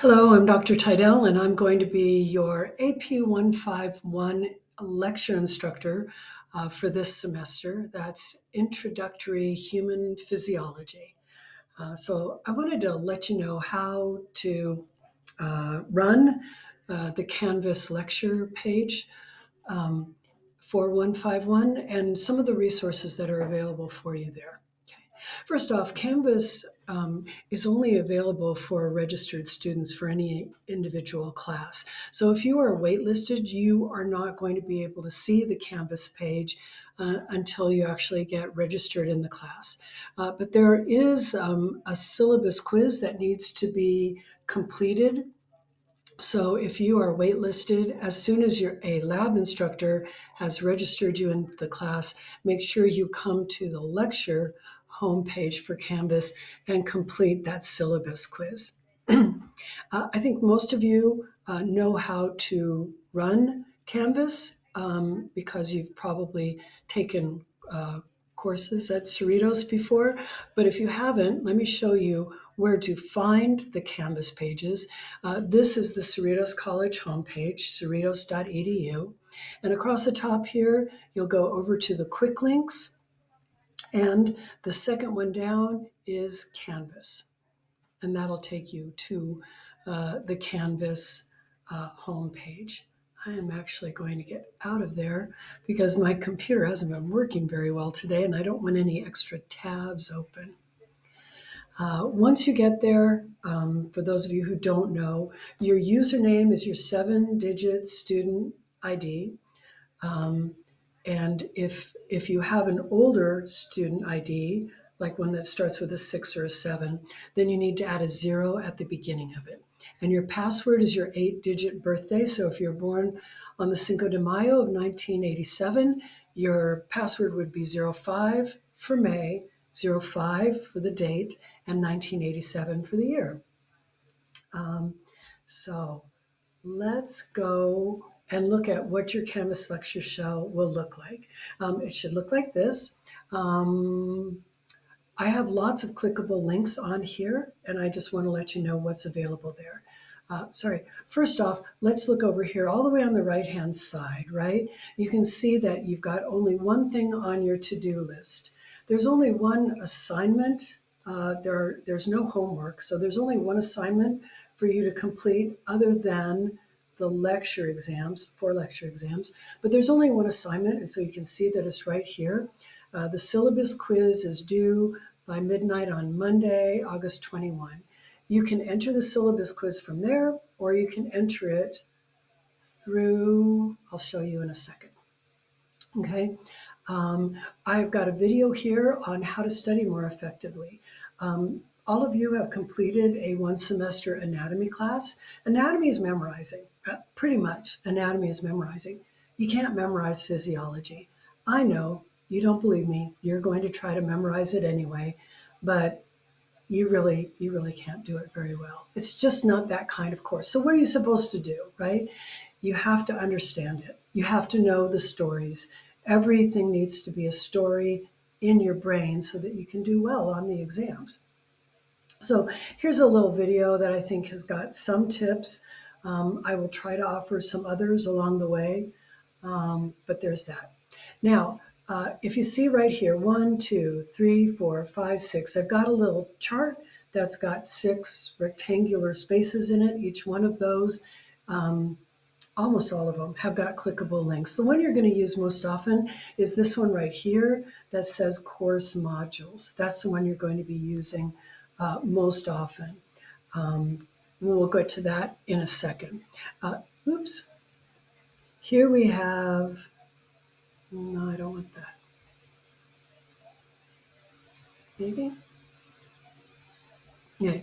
Hello, I'm Dr. Tydell, and I'm going to be your AP151 lecture instructor for this semester. That's Introductory Human Physiology. So I wanted to let you know how to run the Canvas lecture page um, for 151 and some of the resources that are available for you there. First off, Canvas is only available for registered students for any individual class. So if you are waitlisted, you are not going to be able to see the Canvas page until you actually get registered in the class. But there is a syllabus quiz that needs to be completed. So if you are waitlisted, as soon as a lab instructor has registered you in the class, make sure you come to the lecture homepage for Canvas and complete that syllabus quiz. I think most of you know how to run Canvas because you've probably taken courses at Cerritos before. But if you haven't, let me show you where to find the Canvas pages. This is the Cerritos College homepage, cerritos.edu. And across the top here, you'll go over to the quick links. And the second one down is Canvas. And that'll take you to the Canvas homepage. I am actually going to get out of there because my computer hasn't been working very well today and I don't want any extra tabs open. Once you get there, for those of you who don't know, your username is your 7-digit student ID. And if you have an older student ID, like one that starts with a 6 or a 7, then you need to add a 0 at the beginning of it. And your password is your 8-digit birthday. So if you're born on the Cinco de Mayo of 1987, your password would be 05 for May, 05 for the date, and 1987 for the year. So let's go and look at what your Canvas lecture show will look like. It should look like this. I have lots of clickable links on here, and I just want to let you know what's available there. First off, let's look over here all the way on the right-hand side, right? You can see that you've got only one thing on your to-do list. There's only one assignment. There's no homework, so there's only one assignment for you to complete other than the lecture exams, 4 lecture exams. But there's only one assignment, and so you can see that it's right here. The syllabus quiz is due by midnight on Monday, August 21. You can enter the syllabus quiz from there, or you can enter it through, I'll show you in a second. Okay, I've got a video here on how to study more effectively. All of you have completed a 1-semester anatomy class. Anatomy is memorizing, pretty much. Anatomy is memorizing. You can't memorize physiology. I know you don't believe me. You're going to try to memorize it anyway, but you really can't do it very well. It's just not that kind of course. So what are you supposed to do, right? You have to understand it. You have to know the stories. Everything needs to be a story in your brain so that you can do well on the exams. So here's a little video that I think has got some tips. I will try to offer some others along the way, but there's that. Now, if you see right here, 1, 2, 3, 4, 5, 6, I've got a little chart that's got 6 rectangular spaces in it. Each one of those, almost all of them, have got clickable links. The one you're going to use most often is this one right here that says course modules. That's the one you're going to be using most often. We'll get to that in a second. Oops. Here we have, no, I don't want that. Maybe? Yeah.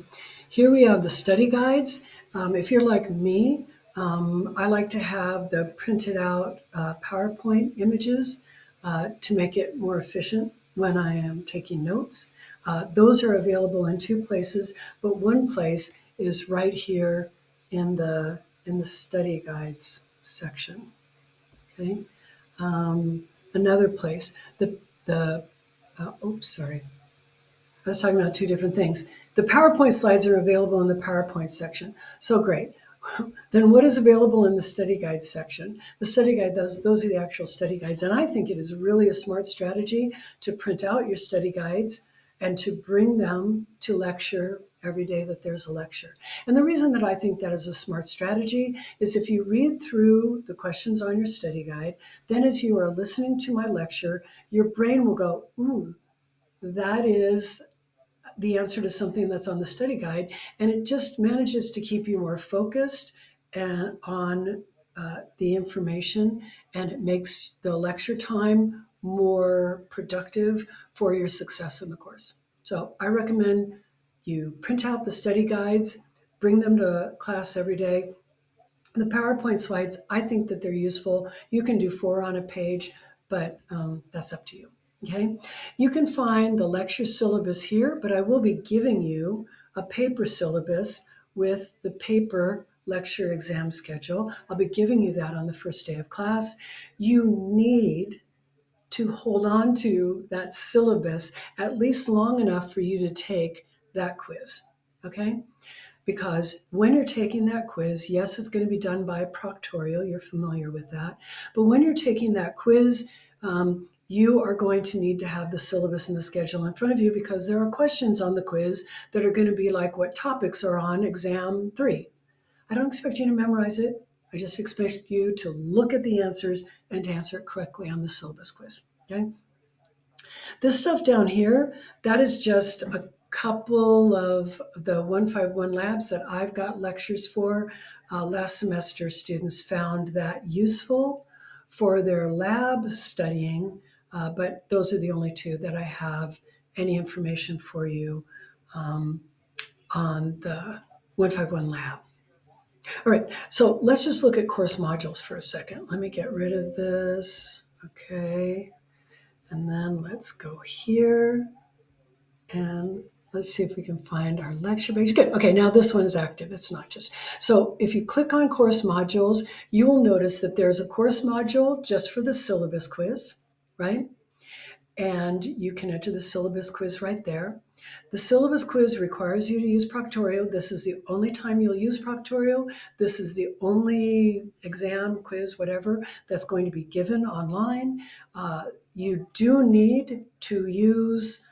Here we have the study guides. If you're like me, I like to have the printed out PowerPoint images to make it more efficient when I am taking notes. Those are available in 2 places, but one place is right here in the study guides section. Okay. Another place, oops, sorry. I was talking about 2 different things. The PowerPoint slides are available in the PowerPoint section. So great. Then what is available in the study guides section? The study guide, those are the actual study guides. And I think it is really a smart strategy to print out your study guides and to bring them to lecture every day that there's a lecture. And the reason that I think that is a smart strategy is if you read through the questions on your study guide, then as you are listening to my lecture, your brain will go, ooh, that is the answer to something that's on the study guide, and it just manages to keep you more focused and on the information, and it makes the lecture time more productive for your success in the course. So I recommend you print out the study guides, bring them to class every day. The PowerPoint slides, I think that they're useful. You can do 4 on a page, but that's up to you. Okay, you can find the lecture syllabus here, but I will be giving you a paper syllabus with the paper lecture exam schedule. I'll be giving you that on the first day of class. You need to hold on to that syllabus at least long enough for you to take that quiz. Okay, because when you're taking that quiz, yes, it's going to be done by a proctorial. You're familiar with that. But when you're taking that quiz, you are going to need to have the syllabus and the schedule in front of you because there are questions on the quiz that are going to be like what topics are on exam 3. I don't expect you to memorize it. I just expect you to look at the answers and to answer it correctly on the syllabus quiz. Okay? This stuff down here, that is just a couple of the 151 labs that I've got lectures for. Last semester, students found that useful for their lab studying, but those are the only 2 that I have any information for you on the 151 lab. All right, so let's just look at course modules for a second. Let me get rid of this. Okay. And then let's go here and let's see if we can find our lecture page. Good. Okay, now this one is active. It's not just. So if you click on course modules, you will notice that there's a course module just for the syllabus quiz, right? And you can enter the syllabus quiz right there. The syllabus quiz requires you to use Proctorio. This is the only time you'll use Proctorio. This is the only exam, quiz, whatever, that's going to be given online. You do need to use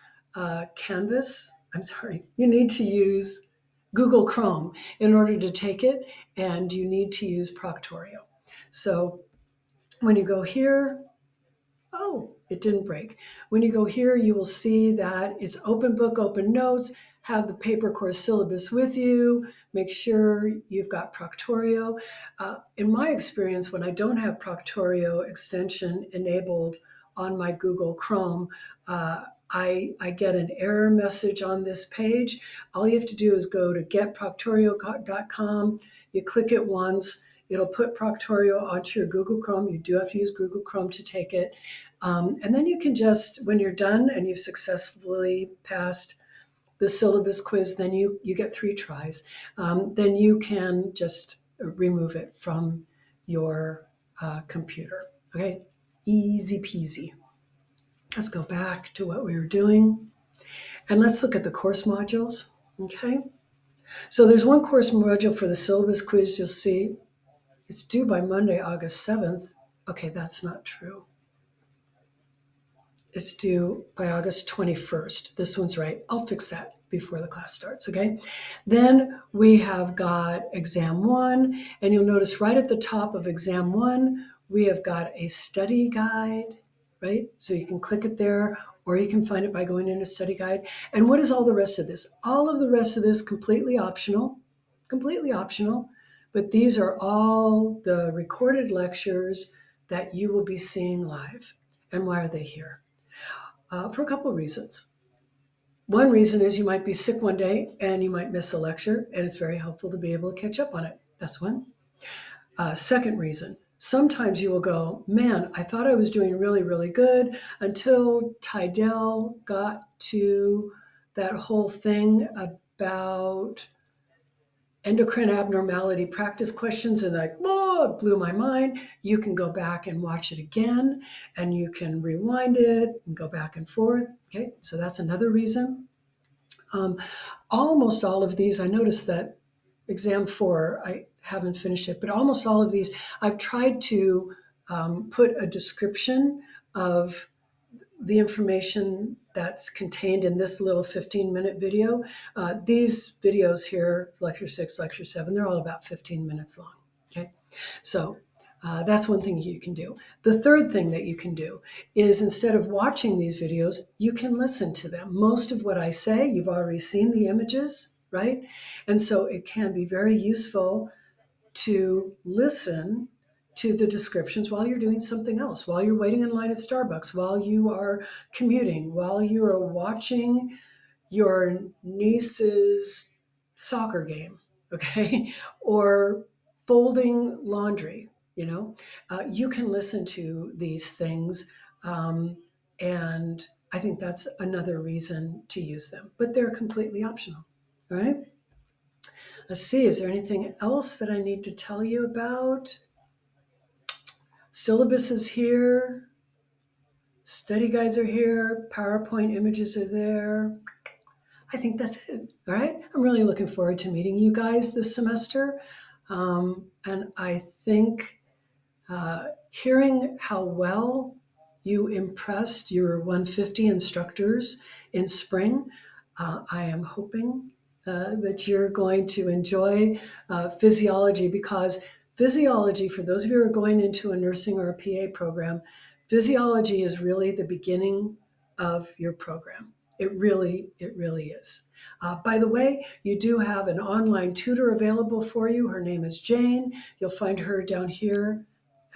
you need to use Google Chrome in order to take it, and you need to use Proctorio. So when you go here, oh, it didn't break. When you go here, you will see that it's open book, open notes, have the paper course syllabus with you, make sure you've got Proctorio. In my experience, when I don't have Proctorio extension enabled on my Google Chrome, I get an error message on this page. All you have to do is go to getproctorio.com. You click it once. It'll put Proctorio onto your Google Chrome. You do have to use Google Chrome to take it. And then you can just, when you're done and you've successfully passed the syllabus quiz, then you get 3 tries. Then you can just remove it from your computer. Okay, easy peasy. Let's go back to what we were doing. And let's look at the course modules. Okay, so there's one course module for the syllabus quiz. You'll see it's due by Monday, August 7th. Okay, that's not true. It's due by August 21st. This one's right. I'll fix that before the class starts, okay? Then we have got exam 1, and you'll notice right at the top of exam 1, we have got a study guide, right? So you can click it there, or you can find it by going into study guide. And what is all the rest of this? All of the rest of this completely optional, but these are all the recorded lectures that you will be seeing live. And why are they here? For a couple of reasons. One reason is you might be sick one day and you might miss a lecture, and it's very helpful to be able to catch up on it. That's one. Second reason, sometimes you will go, man, I thought I was doing really, really good until Tidell got to that whole thing about endocrine abnormality practice questions, and like, whoa, it blew my mind. You can go back and watch it again, and you can rewind it and go back and forth. Okay, so that's another reason. Almost all of these, I noticed that exam 4, I haven't finished it, but almost all of these, I've tried to put a description of the information that's contained in this little 15-minute video. These videos here, lecture 6, lecture 7, they're all about 15 minutes long. Okay, so that's one thing you can do. The third thing that you can do is, instead of watching these videos, you can listen to them. Most of what I say, you've already seen the images, right? And so it can be very useful to listen to the descriptions while you're doing something else, while you're waiting in line at Starbucks, while you are commuting, while you are watching your niece's soccer game, okay, or folding laundry. You can listen to these things, and I think that's another reason to use them, but they're completely optional. All right. Let's see, is there anything else that I need to tell you about? Syllabus is here. Study guides are here. PowerPoint images are there. I think that's it. All right. I'm really looking forward to meeting you guys this semester. And I think hearing how well you impressed your 150 instructors in spring, I am hoping that you're going to enjoy physiology, because physiology, for those of you who are going into a nursing or a PA program, physiology is really the beginning of your program. It really is. By the way, you do have an online tutor available for you. Her name is Jane. You'll find her down here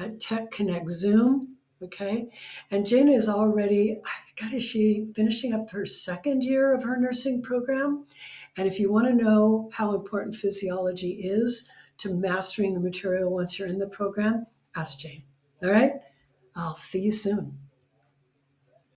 at Tech Connect Zoom. Okay. And Jane is already, God, is she finishing up her second year of her nursing program? And if you want to know how important physiology is to mastering the material once you're in the program, ask Jane. All right. I'll see you soon.